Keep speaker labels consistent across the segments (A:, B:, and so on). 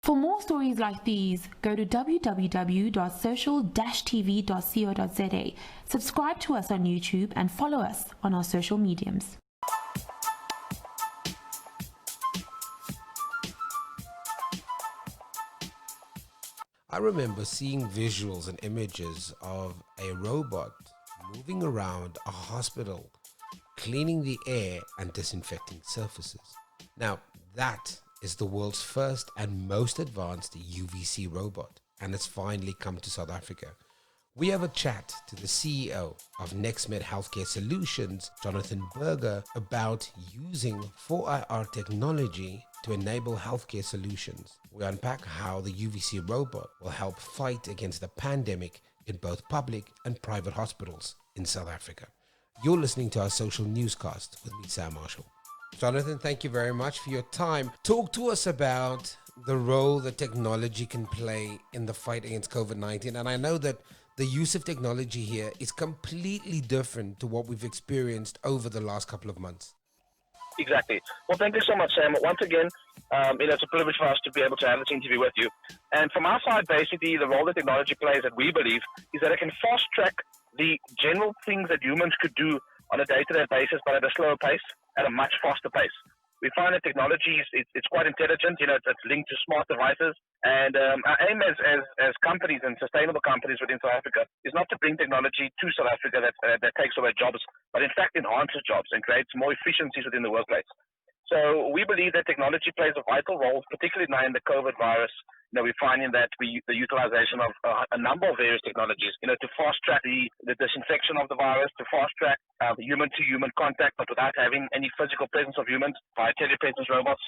A: For more stories like these, go to www.social-tv.co.za, subscribe to us on YouTube and follow us on our social mediums.
B: I remember seeing visuals and images of a robot moving around a hospital, cleaning the air and disinfecting surfaces. Now, that is the world's first and most advanced UVC robot, and it's finally come to South Africa. We have a chat to the CEO of NextMed Healthcare Solutions, Jonathan Berger, about using 4IR technology to enable healthcare solutions. We unpack how the UVC robot will help fight against the pandemic in both public and private hospitals in South Africa. You're listening to our social newscast with me, Sam Marshall. Jonathan, thank you very much for your time. Talk to us about the role that technology can play in the fight against COVID-19. And I know that the use of technology here is completely different to what we've experienced over the last couple of months.
C: Exactly. Well, thank you so much, Sam. Once again, it's a privilege for us to be able to have this interview with you. And from our side, basically, the role that technology plays, that we believe, is that it can fast-track the general things that humans could do on a day-to-day basis, but at a slower pace, at a much faster pace. We find that technology it's quite intelligent. It's linked to smart devices. And our aim as companies and sustainable companies within South Africa is not to bring technology to South Africa that takes away jobs, but in fact enhances jobs and creates more efficiencies within the workplace. So we believe that technology plays a vital role, particularly now in the COVID virus. We're finding that the utilization of a number of various technologies, to fast track the disinfection of the virus, to fast track human-to-human contact, but without having any physical presence of humans, via telepresence robots.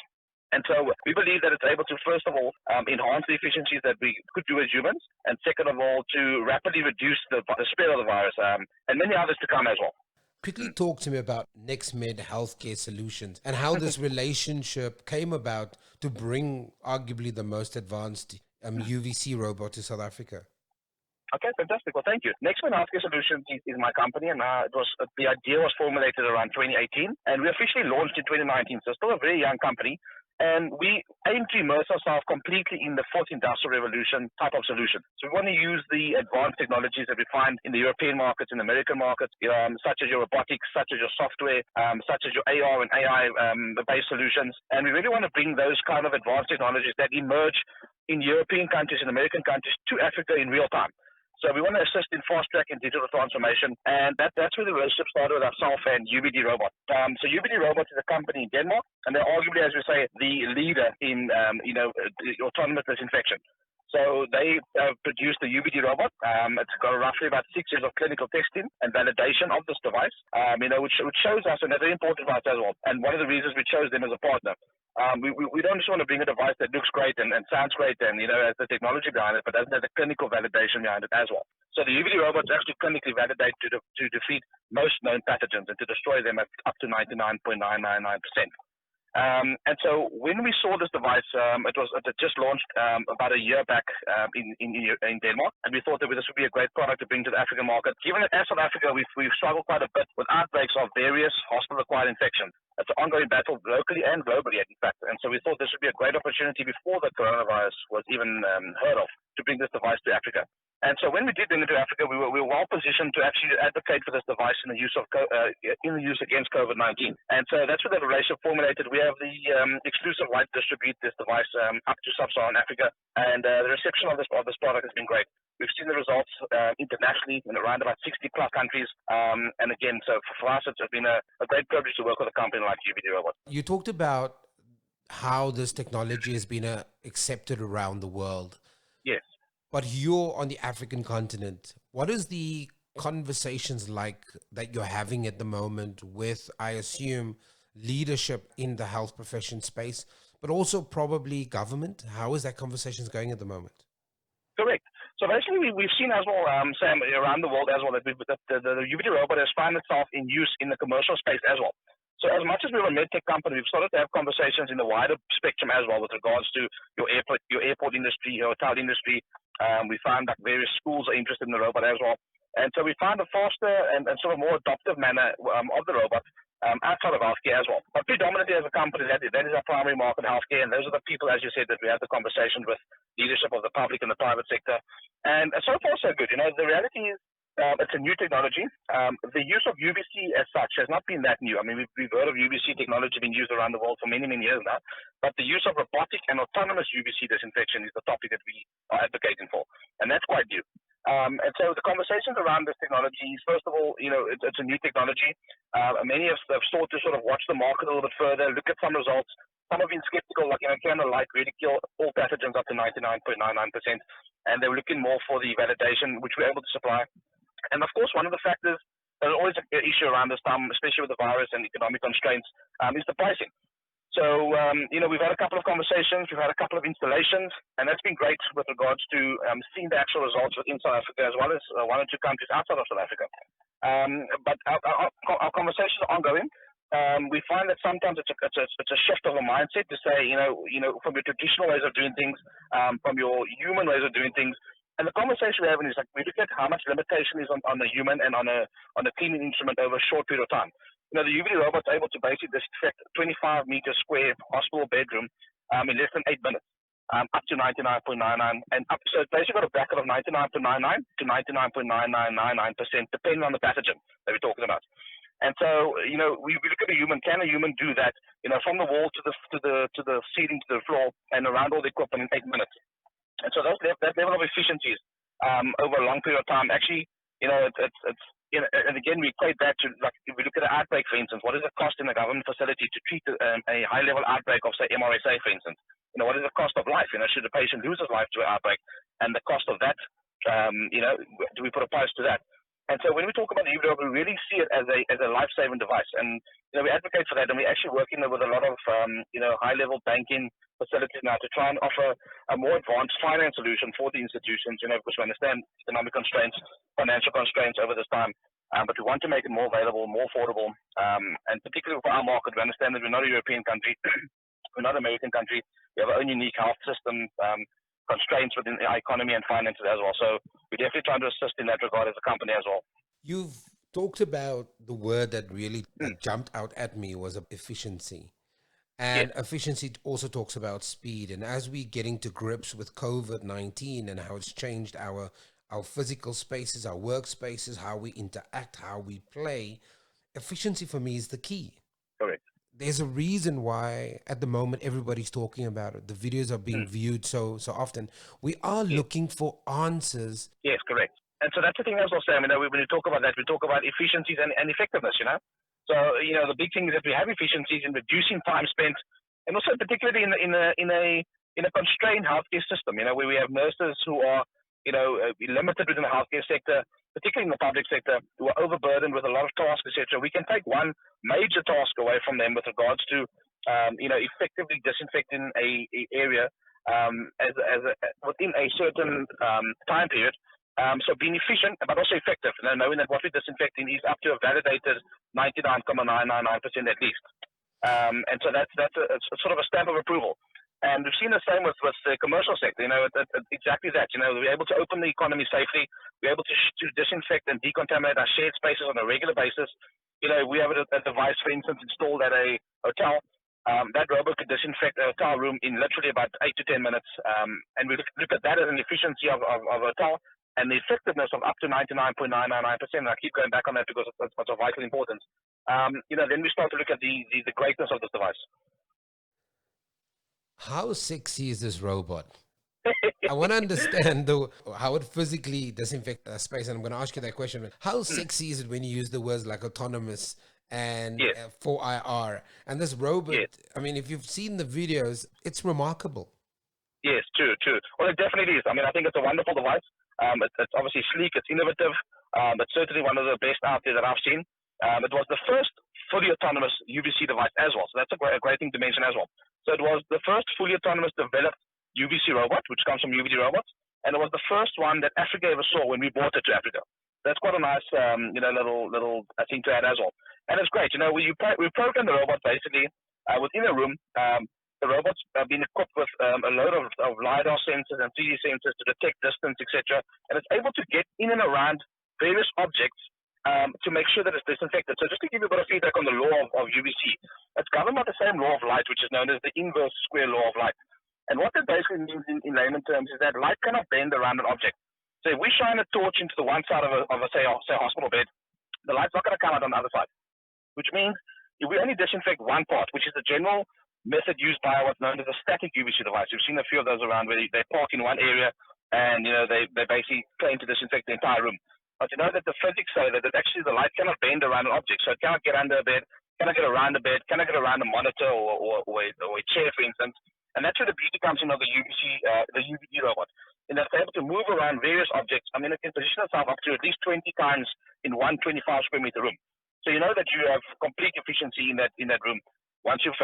C: And so we believe that it's able to, first of all, enhance the efficiencies that we could do as humans, and second of all, to rapidly reduce the spread of the virus, and many others to come as well.
B: Quickly talk to me about NextMed Healthcare Solutions and how this relationship came about to bring arguably the most advanced UVC robot to South Africa.
C: Okay, fantastic. Well, thank you. NextMed Healthcare Solutions is my company, and the idea was formulated around 2018, and we officially launched in 2019, so still a very young company. And we aim to immerse ourselves completely in the fourth industrial revolution type of solution. So we want to use the advanced technologies that we find in the European markets, in the American markets, such as your robotics, such as your software, such as your AR and AI-based solutions. And we really want to bring those kind of advanced technologies that emerge in European countries and American countries to Africa in real time. So we want to assist in fast-tracking digital transformation, and that's where the relationship started with ourselves and UBD Robot. So UBD Robot is a company in Denmark, and they're arguably, as we say, the leader in autonomous disinfection. So they produced the UBD robot. It's got roughly about 6 years of clinical testing and validation of this device, which shows us, and they're very important for us as well. And one of the reasons we chose them as a partner. We don't just want to bring a device that looks great and sounds great and, has the technology behind it, but doesn't have the clinical validation behind it as well. So the UVD robots actually clinically validate to defeat most known pathogens and to destroy them at up to 99.999%. And so when we saw this device, it had just launched about a year back in Denmark, and we thought that this would be a great product to bring to the African market. Given that as South Africa, we've struggled quite a bit with outbreaks of various hospital-acquired infections. It's an ongoing battle locally and globally, in fact. And so we thought this would be a great opportunity before the coronavirus was even heard of to bring this device to Africa. And so when we did bring it to Africa, we were well positioned to actually advocate for this device in the use against COVID-19. And so that's where the relationship formulated. We have the exclusive right to distribute this device up to sub-Saharan Africa, and the reception of this product has been great. We've seen the results internationally in around about 60 plus countries. And again, so for us, it's been a great privilege to work with a company like UBD Robot.
B: You talked about how this technology has been accepted around the world.
C: Yes.
B: But you're on the African continent. What is the conversations like that you're having at the moment with, I assume, leadership in the health profession space, but also probably government? How is that conversations going at the moment?
C: Correct. So basically, we've seen as well, Sam, around the world as well, that the UBD robot has found itself in use in the commercial space as well. So as much as we're a medtech company, we've started to have conversations in the wider spectrum as well with regards to your airport industry, your hotel industry. We found that various schools are interested in the robot as well. And so we found a faster and sort of more adoptive manner of the robot outside of healthcare as well. But predominantly as a company, that is our primary market, healthcare, and those are the people, as you said, that we have the conversation with, leadership of the public and the private sector. And so far, so good. The reality is it's a new technology. The use of UVC as such has not been that new. I mean, we've heard of UVC technology being used around the world for many, many years now, but the use of robotic and autonomous UVC disinfection is the topic that we are advocating for, and that's quite new. And so the conversations around this technology is, first of all, it's a new technology. Many have sought to sort of watch the market a little bit further, look at some results. Some have been skeptical, like, can the light really kill all pathogens up to 99.99%? And they were looking more for the validation, which we're able to supply. And of course, one of the factors, there's always an issue around this time, especially with the virus and economic constraints, is the pricing. So, we've had a couple of conversations, we've had a couple of installations, and that's been great with regards to seeing the actual results within South Africa, as well as one or two countries outside of South Africa. But our conversations are ongoing. We find that sometimes it's a shift of a mindset to say, from your traditional ways of doing things, from your human ways of doing things. And the conversation we're having is like, we look at how much limitation is on the human and on a cleaning instrument over a short period of time. The UV robot's able to basically disinfect 25 meter square hospital bedroom in less than 8 minutes, up to 99.99, and up. So it's basically got a bracket of 99.99 to 99.9999%, depending on the pathogen that we're talking about. And so, we look at a human. Can a human do that? From the wall to the ceiling to the floor and around all the equipment in 8 minutes. And so that level of efficiencies over a long period of time, actually, it's and again, we equate that to, like, if we look at an outbreak, for instance, what is the cost in a government facility to treat a high-level outbreak of, say, MRSA, for instance? What is the cost of life? Should the patient lose his life to an outbreak? And the cost of that, do we put a price to that? And so when we talk about EVO, we really see it as a life-saving device. And, we advocate for that. And we're actually working with a lot of, high-level banking facilities now to try and offer a more advanced finance solution for the institutions, because we understand economic constraints, financial constraints over this time. But we want to make it more available, more affordable. And particularly for our market, we understand that we're not a European country. We're not an American country. We have our own unique health system, constraints within the economy and finances as well. So we're definitely trying to assist in that regard as a company as well.
B: You've talked about the word that really jumped out at me was efficiency. And efficiency also talks about speed. And as we're getting to grips with COVID-19 and how it's changed our physical spaces, our workspaces, how we interact, how we play, efficiency for me is the key.
C: Correct.
B: There's a reason why at the moment everybody's talking about it. The videos are being viewed so often. We are looking for answers.
C: Yes, correct. And so that's the thing as well, Sam. When we talk about that, we talk about efficiencies and effectiveness, So, the big thing is that we have efficiencies in reducing time spent, and also particularly in a constrained healthcare system, where we have nurses who are, limited within the healthcare sector, particularly in the public sector, who are overburdened with a lot of tasks, etc. We can take one major task away from them with regards to, effectively disinfecting a area within a certain time period. So being efficient, but also effective, knowing that what we're disinfecting is up to a validated 99.999% at least. And so that's a sort of a stamp of approval. And we've seen the same with the commercial sector. It's exactly that. We're able to open the economy safely. We're able to disinfect and decontaminate our shared spaces on a regular basis. We have a device, for instance, installed at a hotel. That robot could disinfect a hotel room in literally about 8 to 10 minutes. And we look at that as an efficiency of a hotel. And the effectiveness of up to 99.999%, and I keep going back on that because it's of vital importance. Then we start to look at the greatness of this device.
B: How sexy is this robot? I want to understand how it physically disinfects a space, and I'm going to ask you that question. How sexy is it when you use the words like autonomous and 4IR? And this robot, I mean, if you've seen the videos, it's remarkable.
C: Yes, true. Well, it definitely is. I mean, I think it's a wonderful device. It's obviously sleek, it's innovative. It's certainly one of the best out there that I've seen. It was the first fully autonomous UVC device as well. So that's a great thing to mention as well. So it was the first fully autonomous developed UVC robot, which comes from UVD robots. And it was the first one that Africa ever saw when we brought it to Africa. That's quite a nice, little thing to add as well. And it's great. We programmed the robot basically within a room. The robots have been equipped with a load of LiDAR sensors and 3D sensors to detect distance, etc. And it's able to get in and around various objects to make sure that it's disinfected. So just to give you a bit of feedback on the law of UVC, it's governed by the same law of light, which is known as the inverse square law of light. And what that basically means in layman terms is that light cannot bend around an object. So if we shine a torch into the one side of a say a hospital bed, the light's not going to come out on the other side. Which means if we only disinfect one part, which is the general method used by what's known as a static UVC device. We've seen a few of those around where they park in one area and they basically claim to disinfect the entire room. But you know that the physics say that actually the light cannot bend around an object, so it cannot get under a bed, cannot get around the bed, cannot get around a monitor or a chair, for instance. And that's where the beauty comes in of the UVD robot, in that it's able to move around various objects. I mean, it can position itself up to at least 20 times in one 25 square meter room. So you know that you have complete efficiency in that room once you've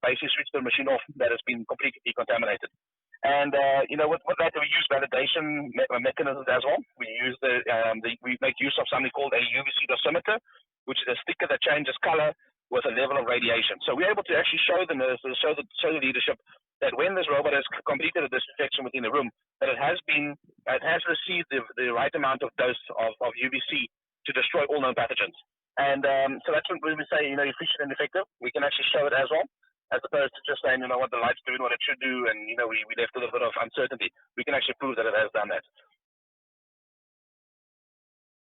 C: basically switched the machine off that has been completely decontaminated. And with that we use validation mechanisms as well. We use we make use of something called a UVC dosimeter, which is a sticker that changes color with a level of radiation. So we're able to actually show the nurses, show the leadership that when this robot has completed a disinfection within the room, that it has received the right amount of dose of UVC to destroy all known pathogens. And so that's when we say efficient and effective. We can actually show it as well, as opposed to just saying, what the light's doing, what it should do, and, we left a little bit of uncertainty. We can actually prove that it has done that.